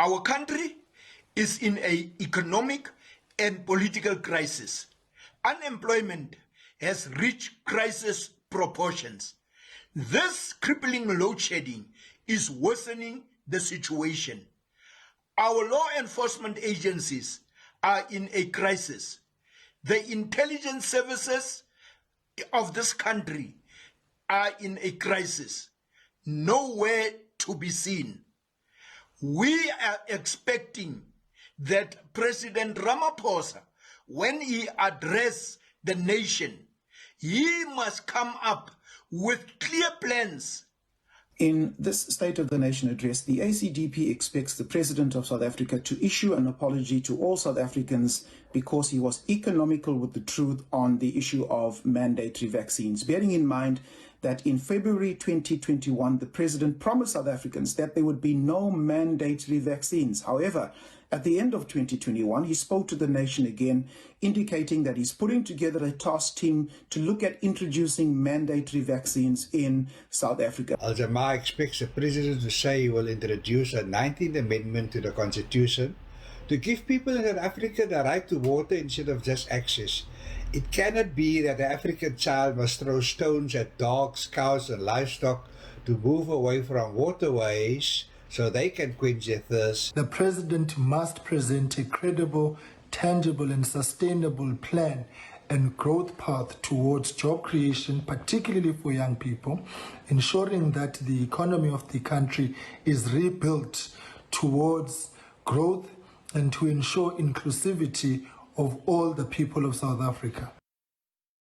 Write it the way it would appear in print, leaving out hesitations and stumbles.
Our country is in an economic and political crisis. Unemployment has reached crisis proportions. This crippling load shedding is worsening the situation. Our law enforcement agencies are in a crisis. The intelligence services of this country are in a crisis, nowhere to be seen. We are expecting that President Ramaphosa, when he addresses the nation, he must come up with clear plans. In this State of the Nation address, the ACDP expects the President of South Africa to issue an apology to all South Africans because he was economical with the truth on the issue of mandatory vaccines, bearing in mind that in February 2021, the President promised South Africans that there would be no mandatory vaccines. However, at the end of 2021, he spoke to the nation again, indicating that he's putting together a task team to look at introducing mandatory vaccines in South Africa. Al-Jamaa expects the President to say he will introduce a 19th Amendment to the Constitution to give people in South Africa the right to water instead of just access. It cannot be that the African child must throw stones at dogs, cows and livestock to move away from waterways so they can quench their thirst. The President must present a credible, tangible and sustainable plan and growth path towards job creation, particularly for young people, ensuring that the economy of the country is rebuilt towards growth and to ensure inclusivity of all the people of South Africa.